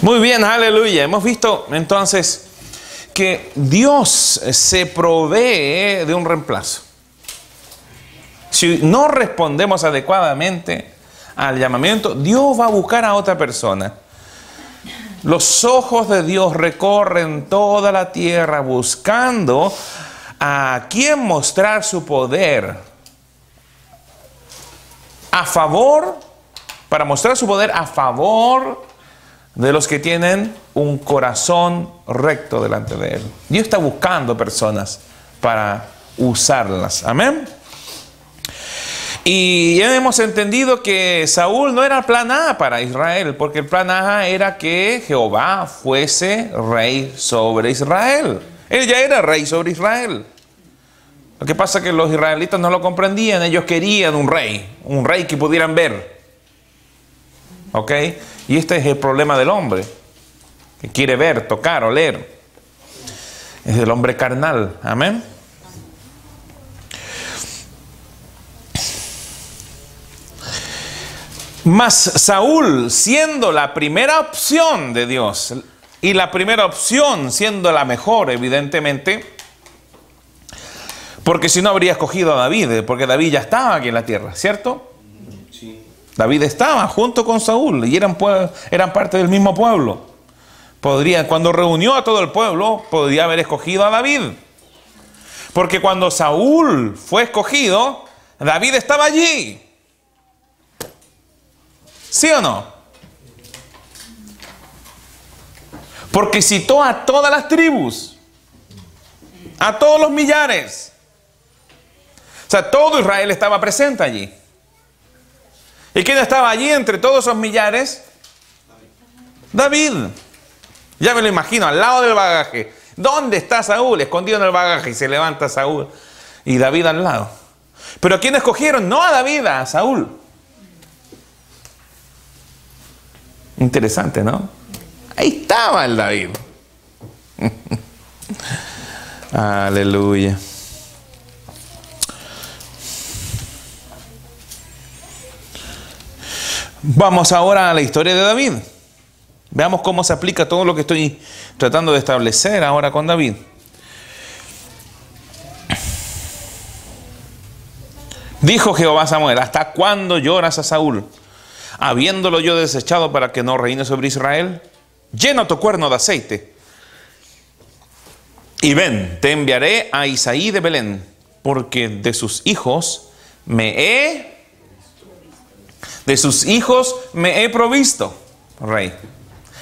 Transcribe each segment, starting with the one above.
Muy bien, aleluya. Hemos visto entonces que Dios se provee de un reemplazo. Si no respondemos adecuadamente al llamamiento, Dios va a buscar a otra persona. Los ojos de Dios recorren toda la tierra buscando a quien mostrar su poder a favor, para mostrar su poder a favor de los que tienen un corazón recto delante de Él. Dios está buscando personas para usarlas. Amén. Y ya hemos entendido que Saúl no era el plan A para Israel, porque el plan A era que Jehová fuese rey sobre Israel. Él ya era rey sobre Israel. Lo que pasa es que los israelitas no lo comprendían. Ellos querían un rey que pudieran ver. ¿Ok? Y este es el problema del hombre, que quiere ver, tocar, oler. Es el hombre carnal. Amén. Mas Saúl, siendo la primera opción de Dios, y la primera opción siendo la mejor, evidentemente, porque si no habría escogido a David, porque David ya estaba aquí en la tierra, ¿cierto? Sí. David estaba junto con Saúl y eran parte del mismo pueblo. Cuando reunió a todo el pueblo, podría haber escogido a David. Porque cuando Saúl fue escogido, David estaba allí. ¿Sí o no? Porque citó a todas las tribus, a todos los millares. O sea, todo Israel estaba presente allí. ¿Y quién estaba allí entre todos esos millares? David. Ya me lo imagino, al lado del bagaje. ¿Dónde está Saúl? Escondido en el bagaje, y se levanta Saúl y David al lado. ¿Pero a quién escogieron? No a David, a Saúl. Interesante, ¿no? Ahí estaba el David. Aleluya. Vamos ahora a la historia de David. Veamos cómo se aplica todo lo que estoy tratando de establecer ahora con David. Dijo Jehová a Samuel: ¿hasta cuándo lloras a Saúl, habiéndolo yo desechado para que no reine sobre Israel? Llena tu cuerno de aceite y ven, te enviaré a Isaí de Belén, porque de sus hijos me he provisto, rey.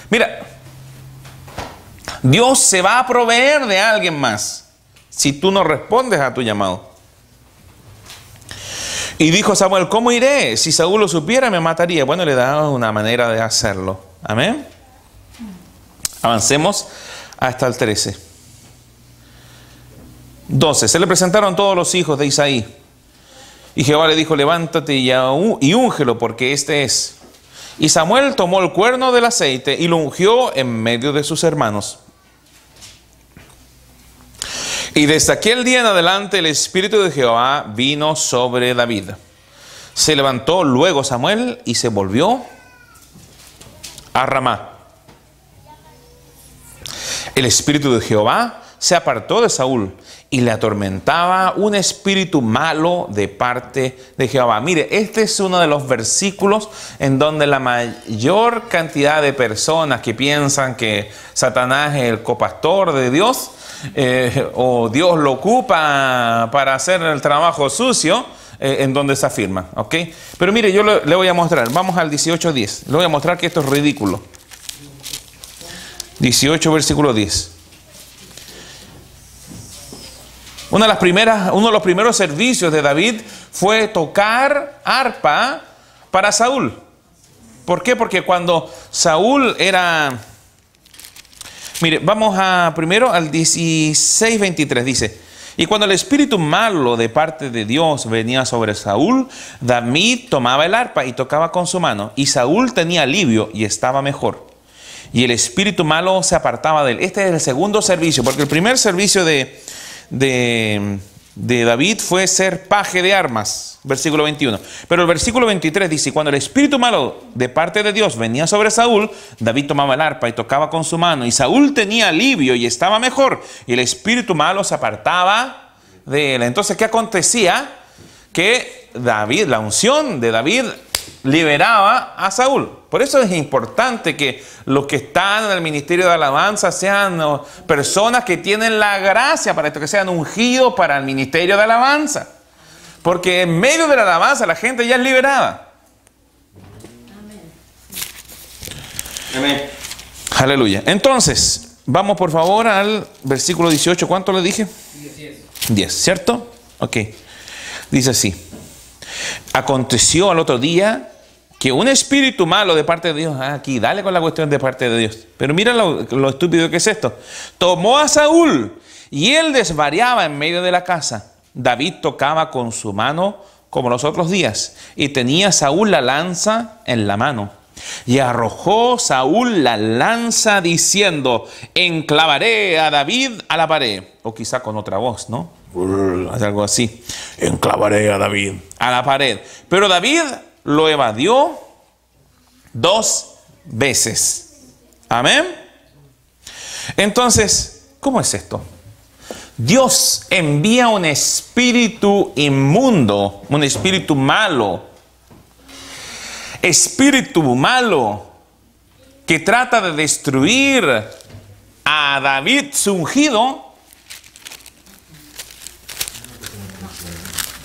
Mira, Dios se va a proveer de alguien más si tú no respondes a tu llamado. Y dijo Samuel: ¿cómo iré? Si Saúl lo supiera, me mataría. Bueno, le da una manera de hacerlo. Amén. Avancemos hasta el 13. 12. Se le presentaron todos los hijos de Isaí. Y Jehová le dijo: levántate y úngelo, porque este es. Y Samuel tomó el cuerno del aceite y lo ungió en medio de sus hermanos. Y desde aquel día en adelante el Espíritu de Jehová vino sobre David. Se levantó luego Samuel y se volvió a Ramá. El Espíritu de Jehová se apartó de Saúl y le atormentaba un espíritu malo de parte de Jehová. Mire, este es uno de los versículos en donde la mayor cantidad de personas que piensan que Satanás es el copastor de Dios, o Dios lo ocupa para hacer el trabajo sucio, en donde se afirma, ¿ok? Pero mire, yo le voy a mostrar, vamos al 18:10, le voy a mostrar que esto es ridículo. 18 versículo 10. Uno de los primeros servicios de David fue tocar arpa para Saúl. ¿Por qué? Porque cuando Saúl era... Mire, vamos primero al 16:23, dice: y cuando el espíritu malo de parte de Dios venía sobre Saúl, David tomaba el arpa y tocaba con su mano, y Saúl tenía alivio y estaba mejor. Y el espíritu malo se apartaba de él. Este es el segundo servicio, porque el primer servicio de de David fue ser paje de armas, versículo 21. Pero el versículo 23 dice, cuando el espíritu malo de parte de Dios venía sobre Saúl, David tomaba el arpa y tocaba con su mano, y Saúl tenía alivio y estaba mejor, y el espíritu malo se apartaba de él. Entonces, ¿qué acontecía? Que David, la unción de David, liberaba a Saúl. Por eso es importante que los que están en el ministerio de alabanza sean personas que tienen la gracia para esto, que sean ungidos para el ministerio de alabanza. Porque en medio de la alabanza la gente ya es liberada. Amén. Aleluya. Entonces, vamos por favor al versículo 18. ¿Cuánto le dije? 10, ¿cierto? Ok. Dice así. Aconteció al otro día que un espíritu malo de parte de Dios, aquí, dale con la cuestión de parte de Dios, pero mira lo estúpido que es esto, tomó a Saúl y él desvariaba en medio de la casa. David tocaba con su mano como los otros días y tenía Saúl la lanza en la mano. Y arrojó Saúl la lanza diciendo, enclavaré a David a la pared. O quizá con otra voz, ¿no? Algo así. Enclavaré a David a la pared. Pero David lo evadió 2 veces. Amén. Entonces, ¿cómo es esto? Dios envía un espíritu inmundo, un espíritu malo. Espíritu malo que trata de destruir a David su ungido.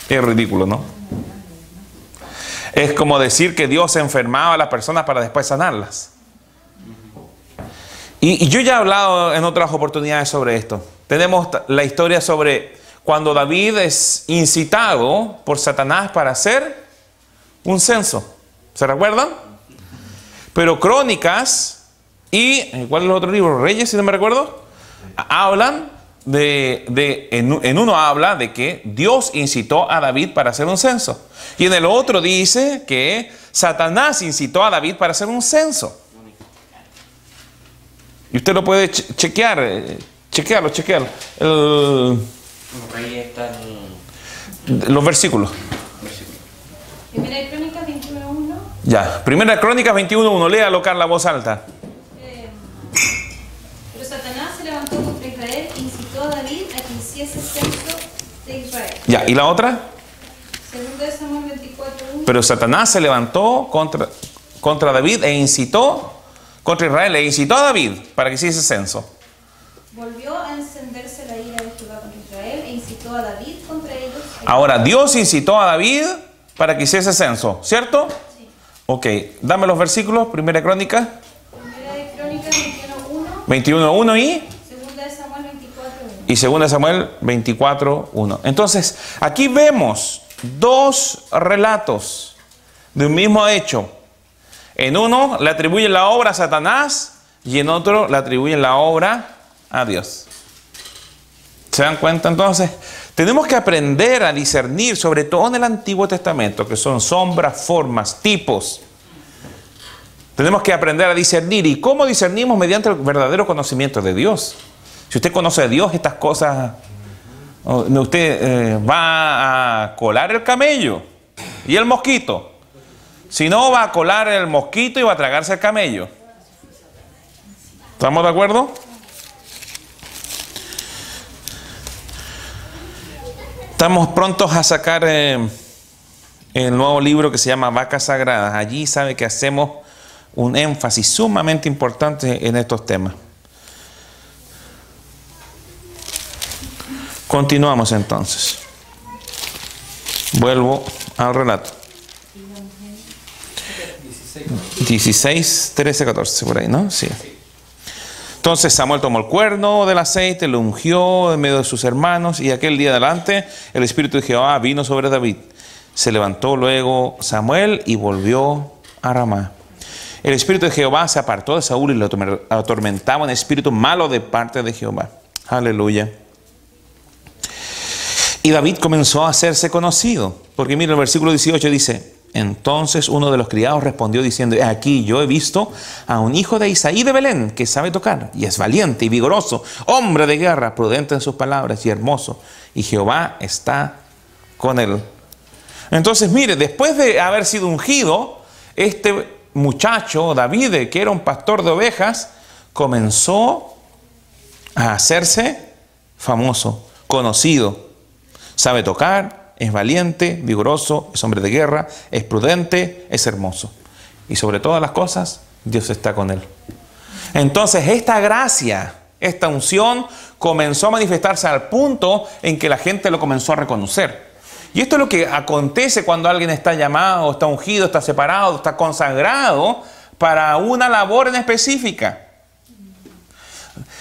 Es ridículo, ¿no? Es como decir que Dios enfermaba a las personas para después sanarlas. Y yo ya he hablado en otras oportunidades sobre esto. Tenemos la historia sobre cuando David es incitado por Satanás para hacer un censo. ¿Se recuerdan? Pero Crónicas y ¿cuál es el otro libro? Reyes, si no me recuerdo. Hablan en uno habla de que Dios incitó a David para hacer un censo. Y en el otro dice que Satanás incitó a David para hacer un censo. Y usted lo puede chequear. Chequearlo. Ahí está Los versículos. Primera de Crónicas 21:1. Ya. Primera de Crónicas 21:1. Léalo, Carla, voz alta. Pero Satanás se levantó contra Israel e incitó a David a que hiciese censo de Israel. Ya. ¿Y la otra? Segunda de Samuel 24:1. Pero Satanás se levantó contra David e incitó contra Israel. E incitó a David para que hiciese censo. Volvió a encenderse la ira de Jehová contra Israel e incitó a David contra ellos. Ahora, Dios incitó a David para que hiciese censo, ¿cierto? Sí. Ok, dame los versículos. Primera Crónica Primera de Crónicas 21:1. 21:1 y Segunda de Samuel 24:1. y segunda de Samuel 24:1. Entonces, aquí vemos 2 relatos de un mismo hecho. En uno le atribuyen la obra a Satanás y en otro le atribuyen la obra a Dios. ¿Se dan cuenta? Entonces, tenemos que aprender a discernir, sobre todo en el Antiguo Testamento, que son sombras, formas, tipos. Tenemos que aprender a discernir. ¿Y cómo discernimos? Mediante el verdadero conocimiento de Dios. Si usted conoce a Dios, estas cosas, usted va a colar el camello y el mosquito. Si no, va a colar el mosquito y va a tragarse el camello. ¿Estamos de acuerdo? Estamos prontos a sacar el nuevo libro que se llama Vacas Sagradas. Allí sabe que hacemos un énfasis sumamente importante en estos temas. Continuamos entonces. Vuelvo al relato. 16, 13, 14, por ahí, ¿no? Sí. Entonces Samuel tomó el cuerno del aceite, lo ungió en medio de sus hermanos, y aquel día adelante el Espíritu de Jehová vino sobre David. Se levantó luego Samuel y volvió a Ramá. El Espíritu de Jehová se apartó de Saúl y lo atormentaba un espíritu malo de parte de Jehová. Aleluya. Y David comenzó a hacerse conocido, porque mira el versículo 18 dice: Entonces uno de los criados respondió diciendo: aquí yo he visto a un hijo de Isaí de Belén que sabe tocar y es valiente y vigoroso, hombre de guerra, prudente en sus palabras y hermoso, y Jehová está con él. Entonces mire, después de haber sido ungido, este muchacho David, que era un pastor de ovejas, comenzó a hacerse famoso, conocido. Sabe tocar, es valiente, vigoroso, es hombre de guerra, es prudente, es hermoso. Y sobre todas las cosas, Dios está con él. Entonces esta gracia, esta unción comenzó a manifestarse al punto en que la gente lo comenzó a reconocer. Y esto es lo que acontece cuando alguien está llamado, está ungido, está separado, está consagrado para una labor en específica.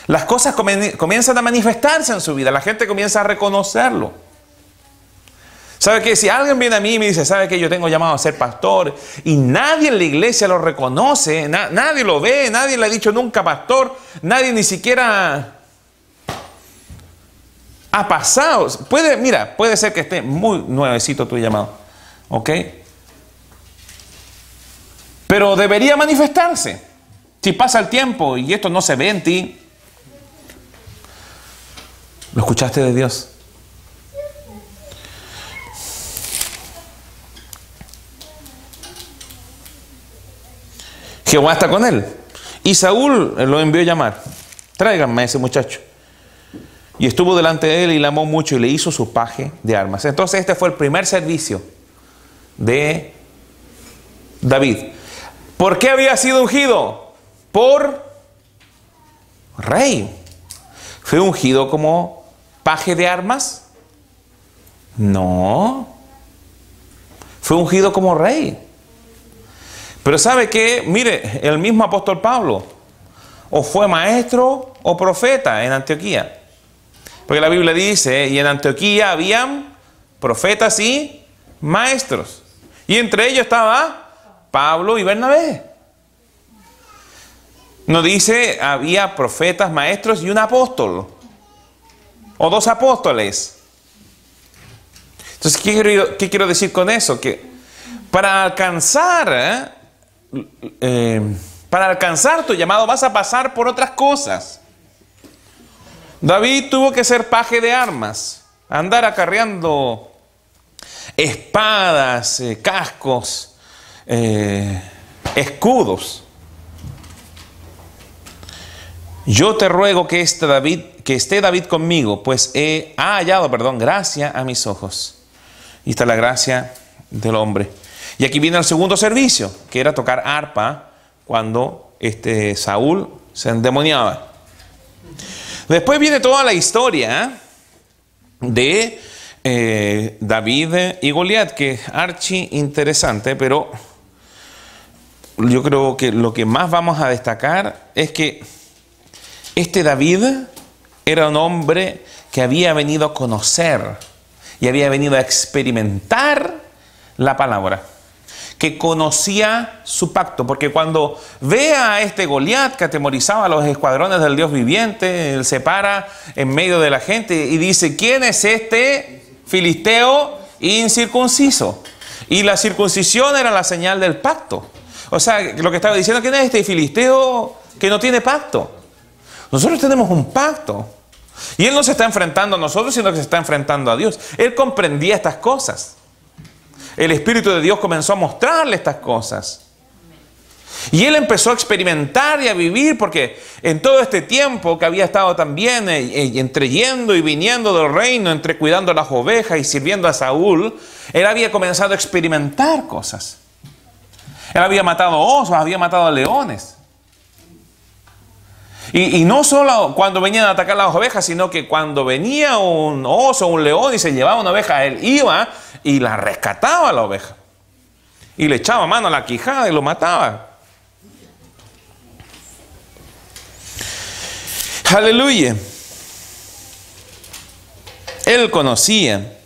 Las cosas comienzan a manifestarse en su vida, la gente comienza a reconocerlo. ¿Sabe qué? Si alguien viene a mí y me dice: ¿sabe qué? Yo tengo llamado a ser pastor, y nadie en la iglesia lo reconoce, nadie lo ve, nadie le ha dicho nunca pastor, nadie ni siquiera ha pasado. Puede ser que esté muy nuevecito tu llamado, ¿ok? Pero debería manifestarse. Si pasa el tiempo y esto no se ve en ti, ¿lo escuchaste de Dios? Jehová está con él. Y Saúl lo envió a llamar: tráiganme a ese muchacho. Y estuvo delante de él y le amó mucho y le hizo su paje de armas. Entonces este fue el primer servicio de David. ¿Por qué había sido ungido? Por rey. ¿Fue ungido como paje de armas? No. Fue ungido como rey. Pero ¿sabe qué? Mire, el mismo apóstol Pablo o fue maestro o profeta en Antioquía. Porque la Biblia dice: y en Antioquía habían profetas y maestros. Y entre ellos estaba Pablo y Bernabé. No dice había profetas, maestros y un apóstol. O dos apóstoles. Entonces, ¿qué quiero decir con eso? Que para alcanzar tu llamado vas a pasar por otras cosas. David tuvo que ser paje de armas, andar acarreando espadas, cascos, escudos. Yo te ruego que esté David conmigo, pues ha hallado gracia a mis ojos. Y está la gracia del hombre. Y aquí viene el segundo servicio, que era tocar arpa cuando Saúl se endemoniaba. Después viene toda la historia de David y Goliat, que es archi interesante, pero yo creo que lo que más vamos a destacar es que David era un hombre que había venido a conocer y había venido a experimentar la palabra, que conocía su pacto, porque cuando ve a Goliat que atemorizaba a los escuadrones del Dios viviente, él se para en medio de la gente y dice: ¿quién es este filisteo incircunciso? Y la circuncisión era la señal del pacto. O sea, lo que estaba diciendo: ¿quién es este filisteo que no tiene pacto? Nosotros tenemos un pacto. Y él no se está enfrentando a nosotros, sino que se está enfrentando a Dios. Él comprendía estas cosas. El Espíritu de Dios comenzó a mostrarle estas cosas. Y él empezó a experimentar y a vivir, porque en todo este tiempo que había estado también entre yendo y viniendo del reino, entre cuidando las ovejas y sirviendo a Saúl, él había comenzado a experimentar cosas. Él había matado osos, había matado leones. Y no solo cuando venían a atacar las ovejas, sino que cuando venía un oso, un león y se llevaba una oveja, él iba y la rescataba a la oveja. Y le echaba mano a la quijada y lo mataba. Aleluya. Él conocía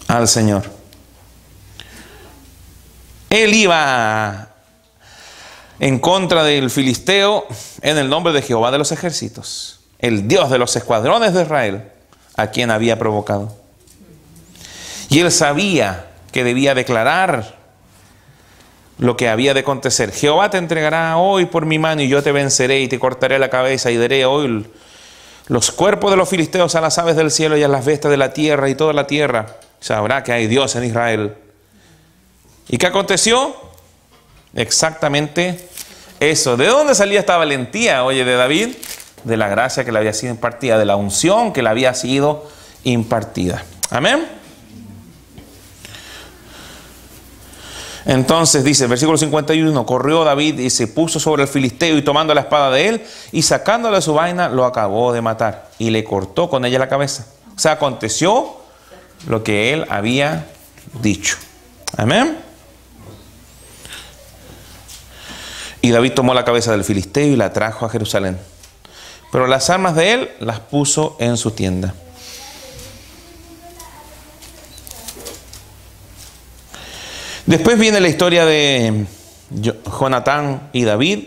al Señor. Él iba en contra del filisteo en el nombre de Jehová de los ejércitos, el Dios de los escuadrones de Israel, a quien había provocado. Y él sabía que debía declarar lo que había de acontecer. Jehová te entregará hoy por mi mano y yo te venceré y te cortaré la cabeza y daré hoy los cuerpos de los filisteos a las aves del cielo y a las bestias de la tierra, y toda la tierra sabrá que hay Dios en Israel. ¿Y qué aconteció? Exactamente eso. ¿De dónde salía esta valentía, oye, de David? De la gracia que le había sido impartida, de la unción que le había sido impartida. Amén. Entonces dice, versículo 51, corrió David y se puso sobre el filisteo y tomando la espada de él y sacándole su vaina, lo acabó de matar y le cortó con ella la cabeza. O sea, aconteció lo que él había dicho. Amén. Y David tomó la cabeza del filisteo y la trajo a Jerusalén. Pero las armas de él las puso en su tienda. Después viene la historia de Jonatán y David.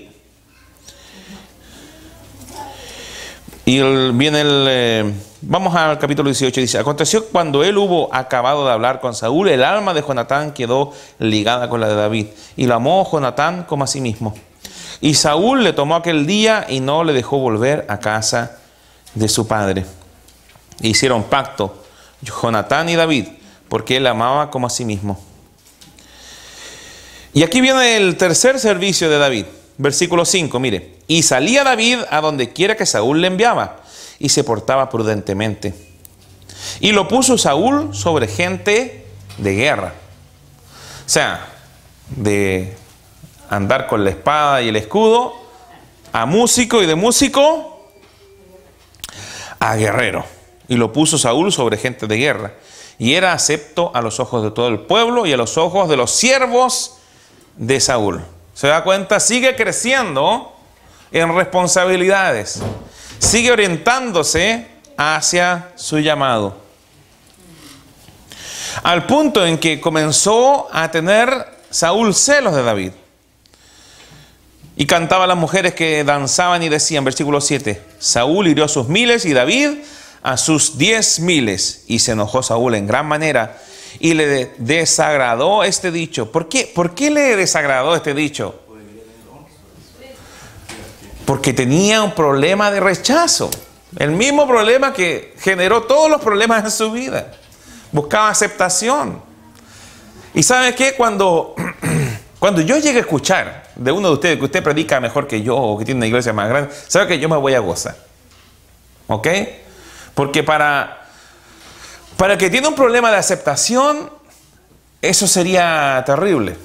Y vamos al capítulo 18. Dice, aconteció cuando él hubo acabado de hablar con Saúl, el alma de Jonatán quedó ligada con la de David. Y lo amó Jonatán como a sí mismo. Y Saúl le tomó aquel día y no le dejó volver a casa de su padre. Hicieron pacto Jonatán y David, porque él amaba como a sí mismo. Y aquí viene el tercer servicio de David. Versículo 5, mire. Y salía David a donde quiera que Saúl le enviaba, y se portaba prudentemente. Y lo puso Saúl sobre gente de guerra. O sea, de andar con la espada y el escudo, a músico, y de músico a guerrero. Y lo puso Saúl sobre gente de guerra. Y era acepto a los ojos de todo el pueblo y a los ojos de los siervos de Saúl. ¿Se da cuenta? Sigue creciendo en responsabilidades. Sigue orientándose hacia su llamado. Al punto en que comenzó a tener Saúl celos de David. Y cantaba a las mujeres que danzaban y decían, versículo 7, Saúl hirió a sus miles y David a sus 10,000. Y se enojó Saúl en gran manera y le desagradó este dicho. ¿Por qué? ¿Por qué le desagradó este dicho? Porque tenía un problema de rechazo. El mismo problema que generó todos los problemas en su vida. Buscaba aceptación. ¿Y sabe qué? Cuando yo llegue a escuchar de uno de ustedes que usted predica mejor que yo o que tiene una iglesia más grande, sabe que yo me voy a gozar. ¿Ok? Porque para el que tiene un problema de aceptación, eso sería terrible.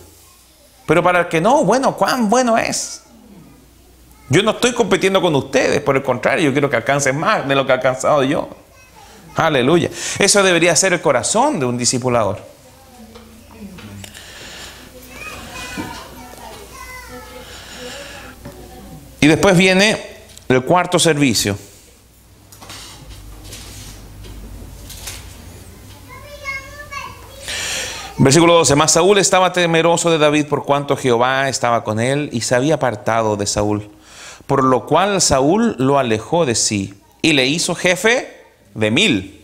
Pero para el que no, bueno, ¿cuán bueno es? Yo no estoy compitiendo con ustedes, por el contrario, yo quiero que alcancen más de lo que he alcanzado yo. Aleluya. Eso debería ser el corazón de un discipulador. Y después viene el cuarto servicio. Versículo 12. Mas Saúl estaba temeroso de David por cuanto Jehová estaba con él y se había apartado de Saúl. Por lo cual Saúl lo alejó de sí y le hizo jefe de 1000.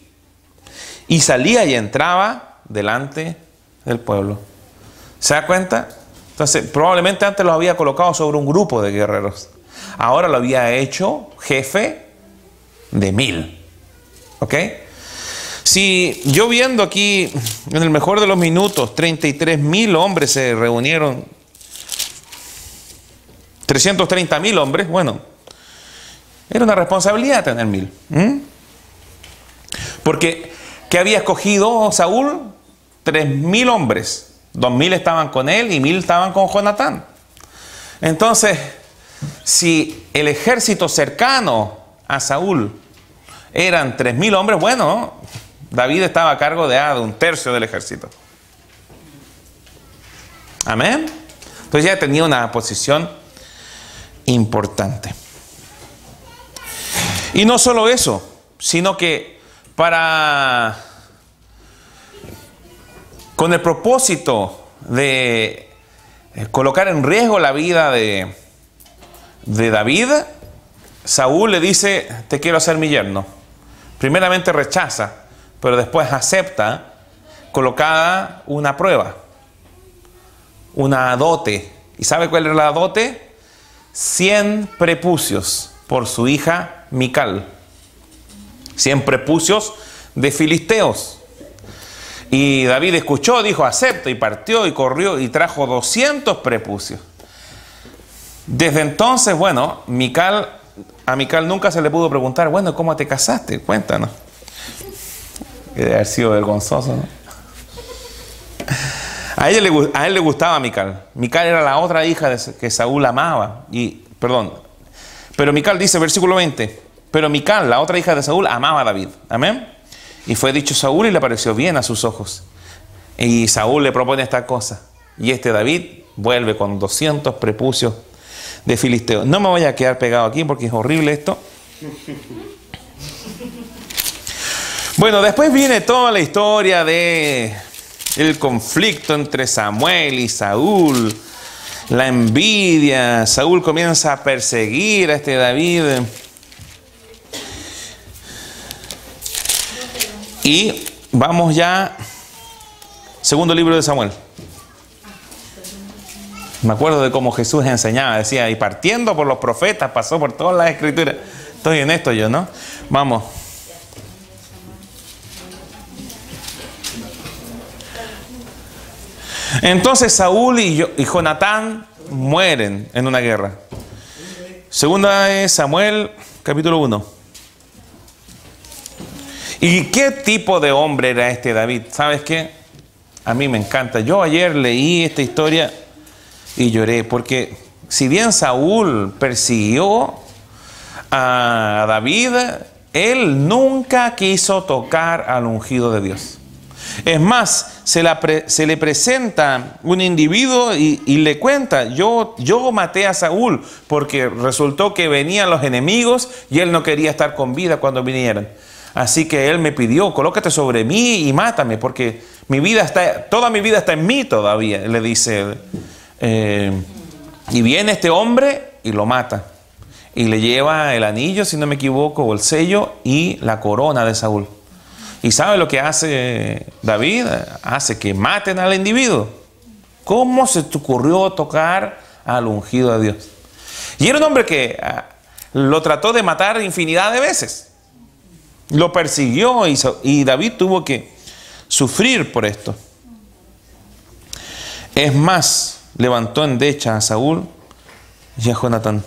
Y salía y entraba delante del pueblo. ¿Se da cuenta? Entonces, probablemente antes lo había colocado sobre un grupo de guerreros. Ahora lo había hecho jefe de 1000. ¿Ok? Si yo viendo aquí, en el mejor de los minutos, 33,000 hombres se reunieron, 330,000 hombres, bueno, era una responsabilidad tener 1000. Porque, ¿qué había escogido Saúl? 3,000 hombres. 2,000 estaban con él y 1,000 estaban con Jonatán. Entonces, si el ejército cercano a Saúl eran 3,000 hombres, bueno, David estaba a cargo de un tercio del ejército. Amén. Entonces ya tenía una posición importante. Y no solo eso, sino que con el propósito de colocar en riesgo la vida de David, Saúl le dice, te quiero hacer mi yerno. Primeramente rechaza, pero después acepta colocada una prueba, una dote. ¿Y sabe cuál era la dote? 100 prepucios por su hija Mical. 100 prepucios de filisteos. Y David escuchó, dijo, acepto, y partió y corrió y trajo 200 prepucios. Desde entonces, bueno, a Mical nunca se le pudo preguntar, bueno, ¿cómo te casaste? Cuéntanos. Que debe haber sido vergonzoso, ¿no? A él le gustaba Mical. Mical era la otra hija que Saúl amaba. Pero Mical dice, versículo 20, pero Mical, la otra hija de Saúl, amaba a David. Amén. Y fue dicho Saúl y le pareció bien a sus ojos. Y Saúl le propone esta cosa. Y David vuelve con 200 prepucios de filisteo. No me voy a quedar pegado aquí porque es horrible esto. Bueno, después viene toda la historia de el conflicto entre Samuel y Saúl, la envidia. Saúl comienza a perseguir a David. Y vamos ya, segundo libro de Samuel. Me acuerdo de cómo Jesús enseñaba, decía, y partiendo por los profetas, pasó por todas las escrituras. Estoy en esto yo, ¿no? Vamos. Entonces Saúl y Jonatán mueren en una guerra. Segunda de Samuel, capítulo 1. ¿Y qué tipo de hombre era David? ¿Sabes qué? A mí me encanta. Yo ayer leí esta historia y lloré, porque si bien Saúl persiguió a David, él nunca quiso tocar al ungido de Dios. Es más, se le presenta un individuo y le cuenta, yo maté a Saúl porque resultó que venían los enemigos y él no quería estar con vida cuando vinieran. Así que él me pidió, colócate sobre mí y mátame, porque toda mi vida está en mí todavía, le dice él. Y viene este hombre y lo mata. Y le lleva el anillo, si no me equivoco, o el sello y la corona de Saúl. ¿Y sabe lo que hace David? Hace que maten al individuo. ¿Cómo se te ocurrió tocar al ungido de Dios? Y era un hombre que lo trató de matar infinidad de veces. Lo persiguió y David tuvo que sufrir por esto. Es más, levantó en decha a Saúl y a Jonatán.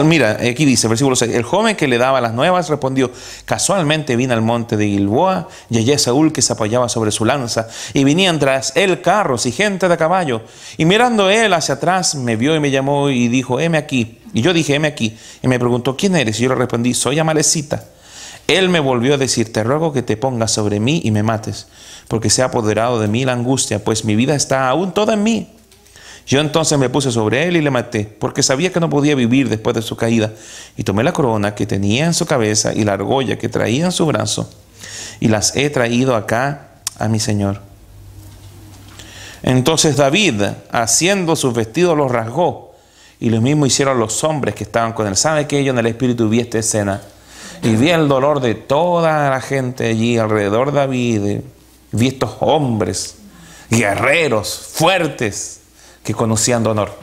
Mira, aquí dice, versículo 6, el joven que le daba las nuevas respondió, casualmente vine al monte de Gilboa y hallé a Saúl que se apoyaba sobre su lanza y venían tras él carros y gente de caballo. Y mirando él hacia atrás me vio y me llamó y dijo, heme aquí. Y yo dije, heme aquí. Y me preguntó, ¿quién eres? Y yo le respondí, soy Amalecita. Él me volvió a decir, te ruego que te pongas sobre mí y me mates, porque se ha apoderado de mí la angustia, pues mi vida está aún toda en mí. Yo entonces me puse sobre él y le maté, porque sabía que no podía vivir después de su caída. Y tomé la corona que tenía en su cabeza y la argolla que traía en su brazo, y las he traído acá a mi señor. Entonces David, haciendo sus vestidos, los rasgó, y lo mismo hicieron los hombres que estaban con él. ¿Sabe que yo en el espíritu vi esta escena? Y vi el dolor de toda la gente allí alrededor de David. Vi estos hombres, guerreros, fuertes, que conocían de honor.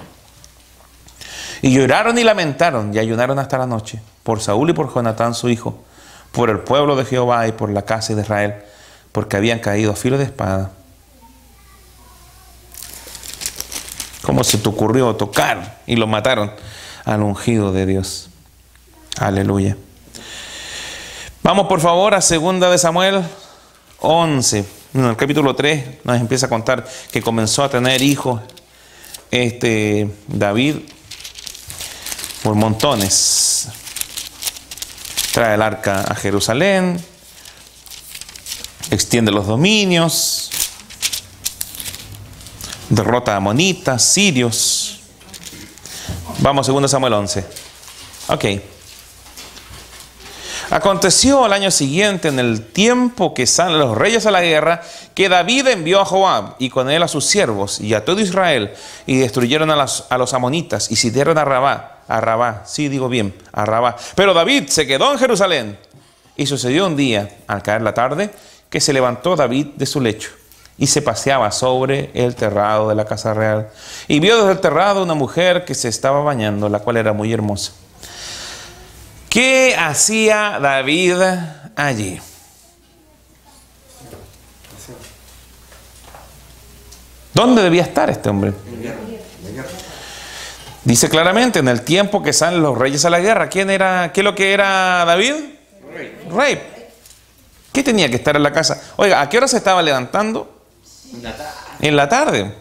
Y lloraron y lamentaron y ayunaron hasta la noche por Saúl y por Jonatán su hijo, por el pueblo de Jehová y por la casa de Israel, porque habían caído a filo de espada. ¿Cómo se te ocurrió tocar? Y lo mataron al ungido de Dios. Aleluya. Vamos por favor a 2 de Samuel 11. En el capítulo 3 nos empieza a contar que comenzó a tener hijos David por montones. Trae el arca a Jerusalén, extiende los dominios, derrota a amonitas, sirios. Vamos, 2 Samuel 11. Ok. Aconteció al año siguiente, en el tiempo que salen los reyes a la guerra, que David envió a Joab y con él a sus siervos y a todo Israel, y destruyeron a los amonitas y sitiaron a Rabá, a Rabá. Sí, digo bien, a Rabá. Pero David se quedó en Jerusalén. Y sucedió un día, al caer la tarde, que se levantó David de su lecho y se paseaba sobre el terrado de la casa real. Y vio desde el terrado una mujer que se estaba bañando, la cual era muy hermosa. ¿Qué hacía David allí? ¿Dónde debía estar este hombre? Dice claramente, en el tiempo que salen los reyes a la guerra. ¿Qué es lo que era David? Rey. ¿Qué tenía que estar en la casa? Oiga, ¿a qué hora se estaba levantando? En la tarde.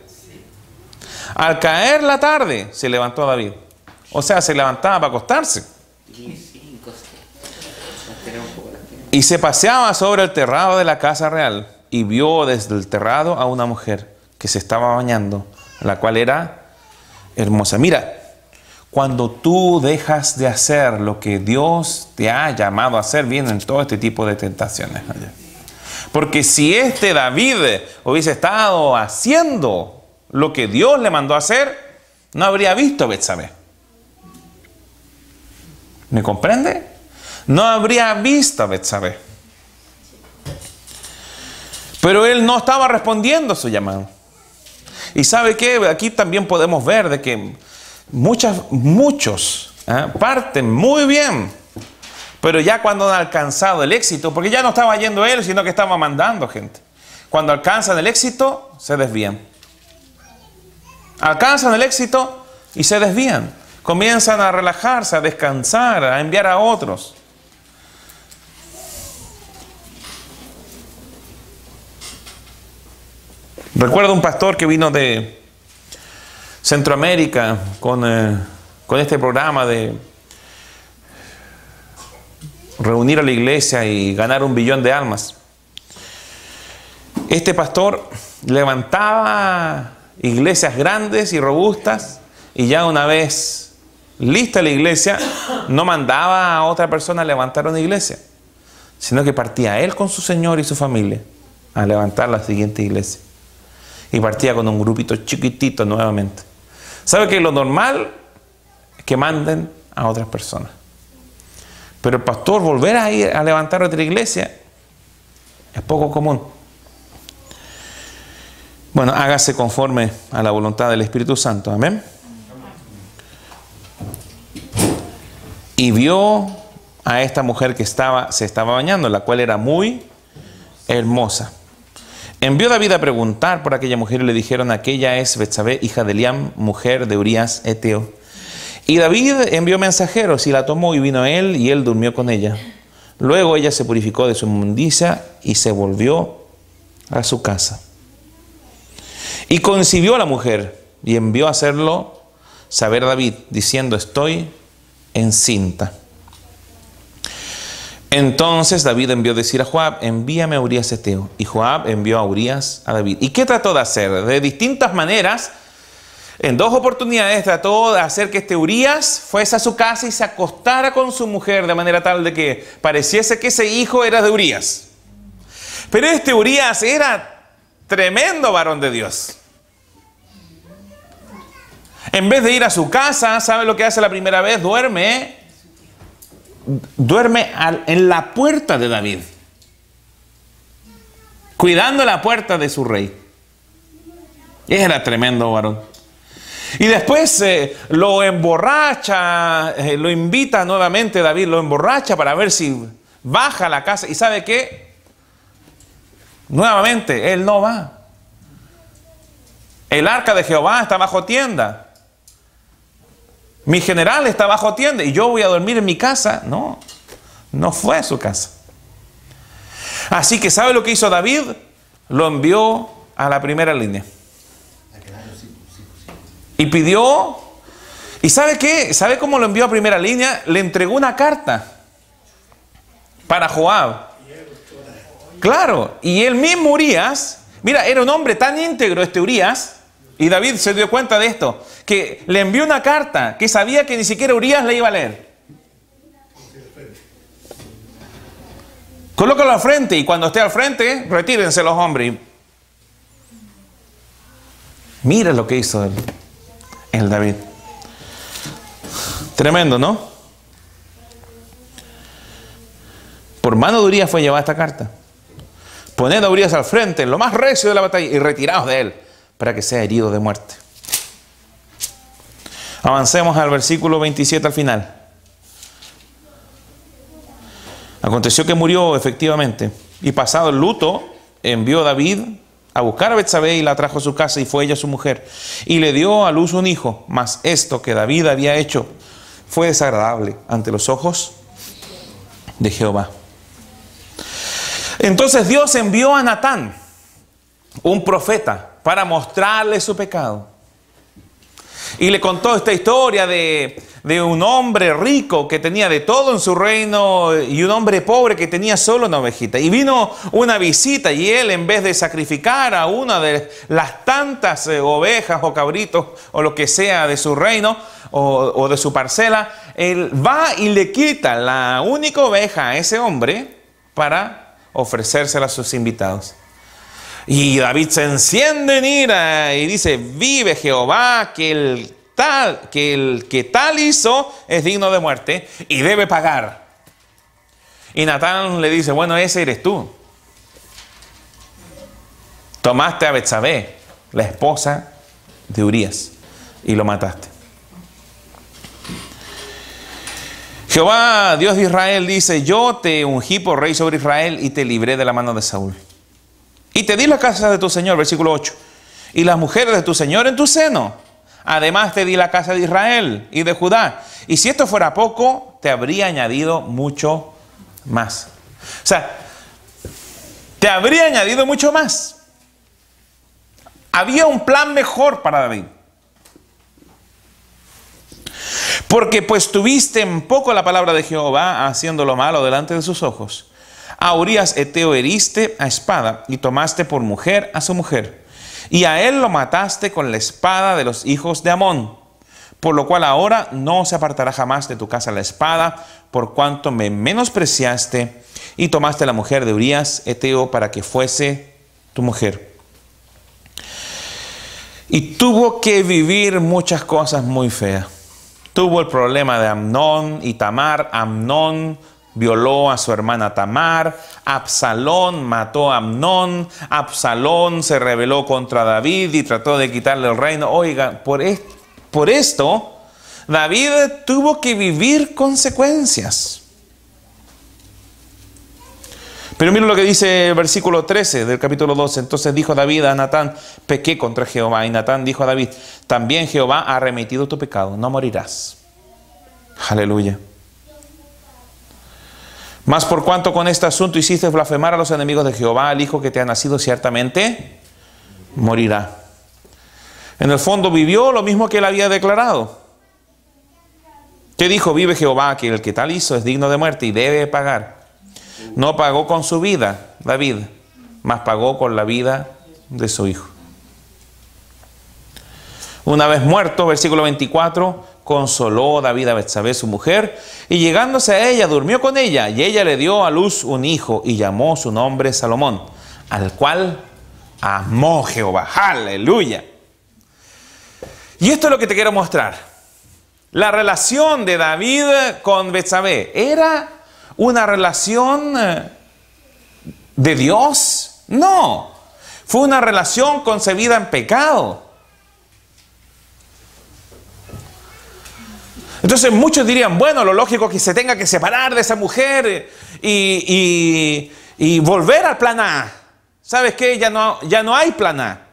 Al caer la tarde se levantó David. O sea, se levantaba para acostarse. Y se paseaba sobre el terrado de la casa real y vio desde el terrado a una mujer que se estaba bañando, la cual era hermosa. Mira, cuando tú dejas de hacer lo que Dios te ha llamado a hacer, vienen todo este tipo de tentaciones. Porque si este David hubiese estado haciendo lo que Dios le mandó a hacer, no habría visto a Betsabé. ¿Me comprende? No habría visto a Betsabé. Pero él no estaba respondiendo a su llamado. Y ¿sabe qué? Aquí también podemos ver de que muchos parten muy bien, pero ya cuando han alcanzado el éxito, porque ya no estaba yendo él, sino que estaba mandando gente. Cuando alcanzan el éxito, se desvían. Alcanzan el éxito y se desvían. Comienzan a relajarse, a descansar, a enviar a otros. Recuerdo un pastor que vino de Centroamérica con este programa de reunir a la iglesia y ganar 1 billón de almas. Este pastor levantaba iglesias grandes y robustas y ya una vez lista la iglesia, no mandaba a otra persona a levantar una iglesia, sino que partía él con su señor y su familia a levantar la siguiente iglesia. Y partía con un grupito chiquitito nuevamente. ¿Sabe que lo normal es que manden a otras personas? Pero el pastor volver a ir a levantar otra iglesia es poco común. Bueno, hágase conforme a la voluntad del Espíritu Santo. Amén. Y vio a esta mujer que se estaba bañando, la cual era muy hermosa. Envió David a preguntar por aquella mujer y le dijeron: aquella es Betsabé, hija de Eliam, mujer de Urías Eteo. Y David envió mensajeros y la tomó y vino a él y él durmió con ella. Luego ella se purificó de su inmundicia y se volvió a su casa. Y concibió a la mujer y envió a hacerlo saber a David, diciendo: estoy encinta. Entonces David envió decir a Joab: envíame a Urías Eteo. Y Joab envió a Urías a David. ¿Y qué trató de hacer? De distintas maneras, en 2 oportunidades trató de hacer que este Urías fuese a su casa y se acostara con su mujer, de manera tal de que pareciese que ese hijo era de Urías. Pero este Urías era tremendo varón de Dios. En vez de ir a su casa, ¿sabe lo que hace la primera vez? Duerme en la puerta de David, cuidando la puerta de su rey. Era tremendo varón. Y después lo emborracha, lo invita nuevamente David, lo emborracha para ver si baja a la casa. ¿Y sabe qué? Nuevamente, él no va. El arca de Jehová está bajo tienda. Mi general está bajo tienda y yo voy a dormir en mi casa. No, no fue a su casa. Así que ¿sabe lo que hizo David? Lo envió a la primera línea. Y pidió, ¿y sabe qué? ¿Sabe cómo lo envió a primera línea? Le entregó una carta para Joab. Claro, y el mismo Urías, mira, era un hombre tan íntegro este Urías, y David se dio cuenta de esto, que le envió una carta que sabía que ni siquiera Urías la iba a leer. Colócalo al frente y cuando esté al frente, retírense los hombres. Mira lo que hizo el David. Tremendo, ¿no? Por mano de Urías fue llevada esta carta. Poned a Urías al frente, en lo más recio de la batalla, y retiraos de él, para que sea herido de muerte. Avancemos al versículo 27 al final. Aconteció que murió efectivamente, y pasado el luto, envió David a buscar a Betsabé y la trajo a su casa, y fue ella su mujer, y le dio a luz un hijo. Mas esto que David había hecho fue desagradable ante los ojos de Jehová. Entonces Dios envió a Natán, un profeta, para mostrarle su pecado. Y le contó esta historia de un hombre rico que tenía de todo en su reino y un hombre pobre que tenía solo una ovejita. Y vino una visita y él, en vez de sacrificar a una de las tantas ovejas o cabritos o lo que sea de su reino o de su parcela, él va y le quita la única oveja a ese hombre para ofrecérsela a sus invitados. Y David se enciende en ira y dice: vive Jehová, que el que tal hizo es digno de muerte y debe pagar. Y Natán le dice: bueno, ese eres tú. Tomaste a Betsabé, la esposa de Urías, y lo mataste. Jehová, Dios de Israel, dice: yo te ungí por rey sobre Israel y te libré de la mano de Saúl. Y te di la casa de tu señor, versículo 8, y las mujeres de tu señor en tu seno. Además te di la casa de Israel y de Judá. Y si esto fuera poco, te habría añadido mucho más. O sea, te habría añadido mucho más. Había un plan mejor para David. Porque pues tuviste en poco la palabra de Jehová, haciendo lo malo delante de sus ojos. A Urías Eteo heriste a espada y tomaste por mujer a su mujer. Y a él lo mataste con la espada de los hijos de Amón. Por lo cual ahora no se apartará jamás de tu casa la espada, por cuanto me menospreciaste y tomaste la mujer de Urías Eteo para que fuese tu mujer. Y tuvo que vivir muchas cosas muy feas. Tuvo el problema de Amnón y Tamar. Amnón violó a su hermana Tamar. Absalón mató a Amnón. Absalón se rebeló contra David y trató de quitarle el reino. Oiga, por esto David tuvo que vivir consecuencias. Pero miren lo que dice el versículo 13 del capítulo 12. Entonces dijo David a Natán: pequé contra Jehová. Y Natán dijo a David: también Jehová ha remitido tu pecado, no morirás. Aleluya. Mas por cuanto con este asunto hiciste blasfemar a los enemigos de Jehová, el hijo que te ha nacido ciertamente morirá. En el fondo vivió lo mismo que él había declarado. ¿Qué dijo? Vive Jehová, que el que tal hizo es digno de muerte y debe pagar. No pagó con su vida David, mas pagó con la vida de su hijo. Una vez muerto, versículo 24, consoló David a Betsabé su mujer, y llegándose a ella, durmió con ella, y ella le dio a luz un hijo, y llamó su nombre Salomón, al cual amó Jehová. ¡Aleluya! Y esto es lo que te quiero mostrar. La relación de David con Betsabé, ¿era una relación de Dios? No. Fue una relación concebida en pecado. Entonces muchos dirían: bueno, lo lógico es que se tenga que separar de esa mujer y volver al plan A. ¿Sabes qué? Ya no hay plan A.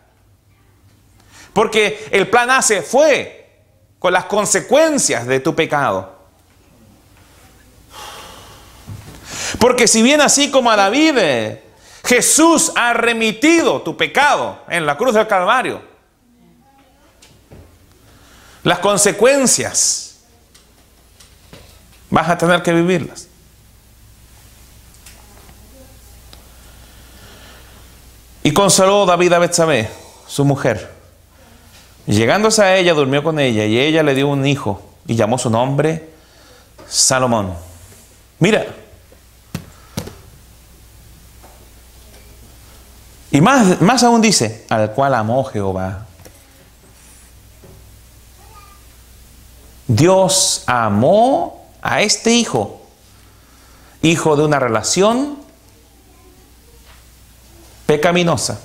Porque el plan A se fue con las consecuencias de tu pecado. Porque si bien así como a David, Jesús ha remitido tu pecado en la cruz del Calvario, las consecuencias vas a tener que vivirlas. Y consoló David a Betsabé, su mujer. Y llegándose a ella, durmió con ella, y ella le dio un hijo, y llamó su nombre Salomón. Mira. Y más aún dice: al cual amó Jehová. Dios amó a este hijo, hijo de una relación pecaminosa.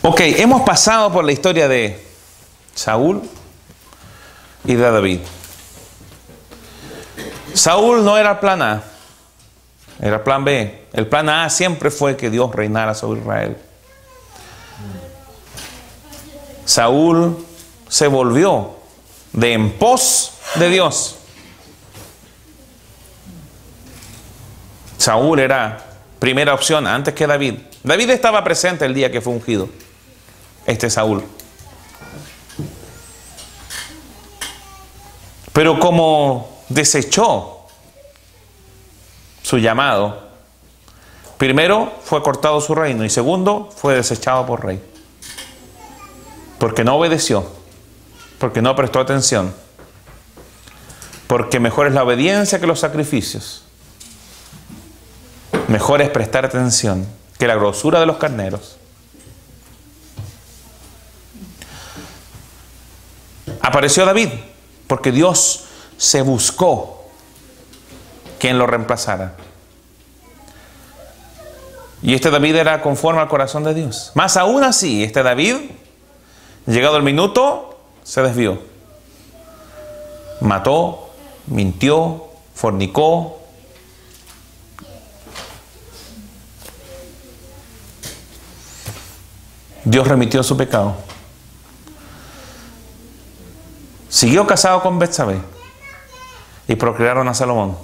Ok, hemos pasado por la historia de Saúl y de David. Saúl no era el plan A, era el plan B. El plan A siempre fue que Dios reinara sobre Israel. Saúl se volvió de en pos de Dios. Saúl era primera opción antes que David. David estaba presente el día que fue ungido. Saúl. Pero como desechó su llamado, primero fue cortado su reino y segundo fue desechado por rey. Porque no obedeció, porque no prestó atención, porque mejor es la obediencia que los sacrificios. Mejor es prestar atención que la grosura de los carneros. Apareció David, porque Dios se buscó quien lo reemplazara. Y David era conforme al corazón de Dios. Más aún así, David, llegado el minuto, se desvió. Mató, mintió, fornicó. Dios remitió su pecado. Siguió casado con Betsabé y procrearon a Salomón,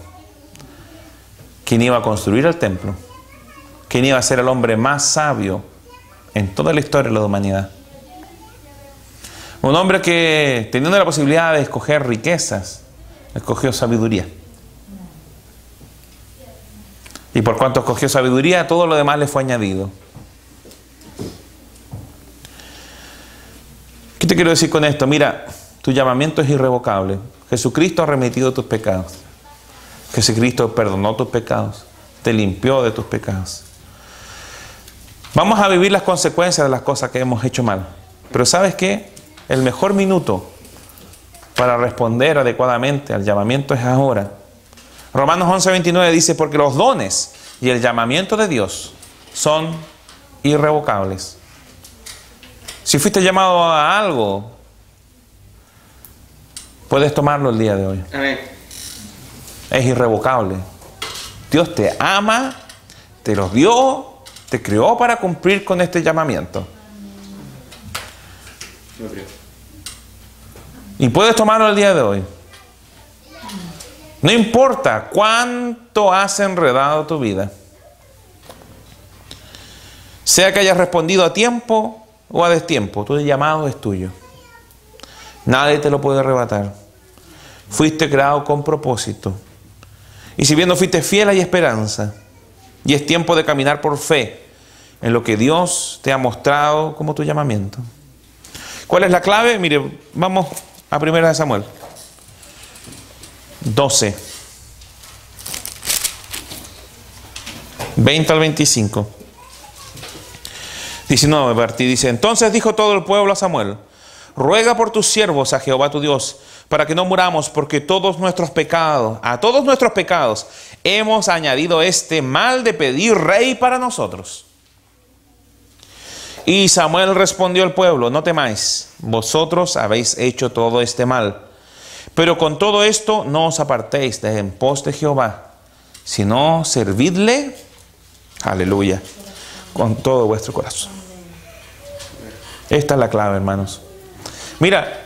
quien iba a construir el templo, quien iba a ser el hombre más sabio en toda la historia de la humanidad. Un hombre que, teniendo la posibilidad de escoger riquezas, escogió sabiduría. Y por cuanto escogió sabiduría, todo lo demás le fue añadido. ¿Qué te quiero decir con esto? Mira, tu llamamiento es irrevocable. Jesucristo ha remitido tus pecados. Jesucristo perdonó tus pecados. Te limpió de tus pecados. Vamos a vivir las consecuencias de las cosas que hemos hecho mal. Pero ¿sabes qué? El mejor minuto para responder adecuadamente al llamamiento es ahora. Romanos 11:29 dice, porque los dones y el llamamiento de Dios son irrevocables. Si fuiste llamado a algo, puedes tomarlo el día de hoy. Amén. Es irrevocable. Dios te ama, te lo dio, te creó para cumplir con este llamamiento. Lo creo. Y puedes tomarlo el día de hoy. No importa cuánto has enredado tu vida. Sea que hayas respondido a tiempo o a destiempo, tu llamado es tuyo. Nadie te lo puede arrebatar. Fuiste creado con propósito. Y si bien no fuiste fiel, hay esperanza. Y es tiempo de caminar por fe en lo que Dios te ha mostrado como tu llamamiento. ¿Cuál es la clave? Mire, vamos a 1 Samuel 12, 20 al 25. 19 partí, dice, entonces dijo todo el pueblo a Samuel, ruega por tus siervos a Jehová tu Dios, para que no muramos, porque a todos nuestros pecados hemos añadido este mal de pedir rey para nosotros. Y Samuel respondió al pueblo, no temáis, vosotros habéis hecho todo este mal, pero con todo esto no os apartéis de en pos de Jehová, sino servidle, aleluya, con todo vuestro corazón. Esta es la clave, hermanos. Mira,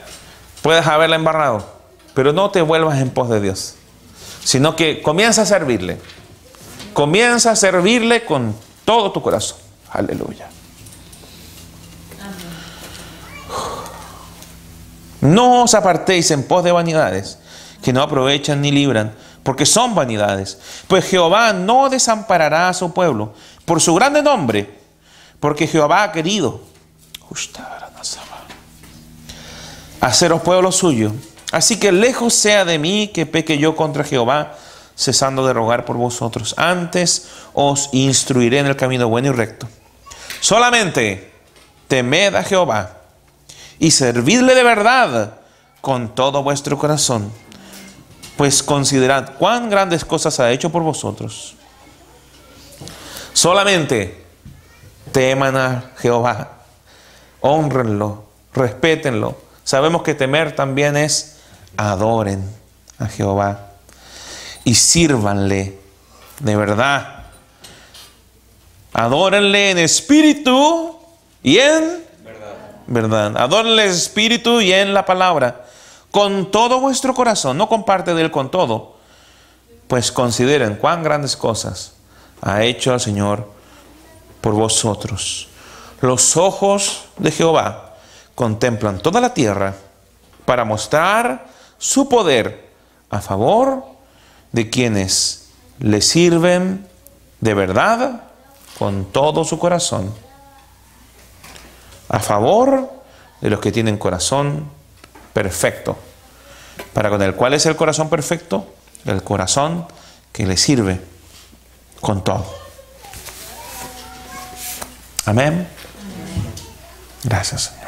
puedes haberla embarrado, pero no te vuelvas en pos de Dios, sino que comienza a servirle. Comienza a servirle con todo tu corazón. Aleluya. No os apartéis en pos de vanidades, que no aprovechan ni libran, porque son vanidades. Pues Jehová no desamparará a su pueblo por su grande nombre, porque Jehová ha querido haceros pueblo suyo. Así que lejos sea de mí que peque yo contra Jehová, cesando de rogar por vosotros. Antes os instruiré en el camino bueno y recto. Solamente temed a Jehová y servidle de verdad con todo vuestro corazón, pues considerad cuán grandes cosas ha hecho por vosotros. Solamente teman a Jehová, hónrenlo, respétenlo. Sabemos que temer también es adoren a Jehová y sírvanle de verdad. Adórenle en espíritu y en verdad. Adórenle en espíritu y en la palabra. Con todo vuestro corazón, no con parte de él, con todo. Pues consideren cuán grandes cosas ha hecho el Señor por vosotros. Los ojos de Jehová contemplan toda la tierra para mostrar su poder a favor de quienes le sirven de verdad con todo su corazón. A favor de los que tienen corazón perfecto. ¿Para con el cuál es el corazón perfecto? El corazón que le sirve con todo. Amén. Gracias.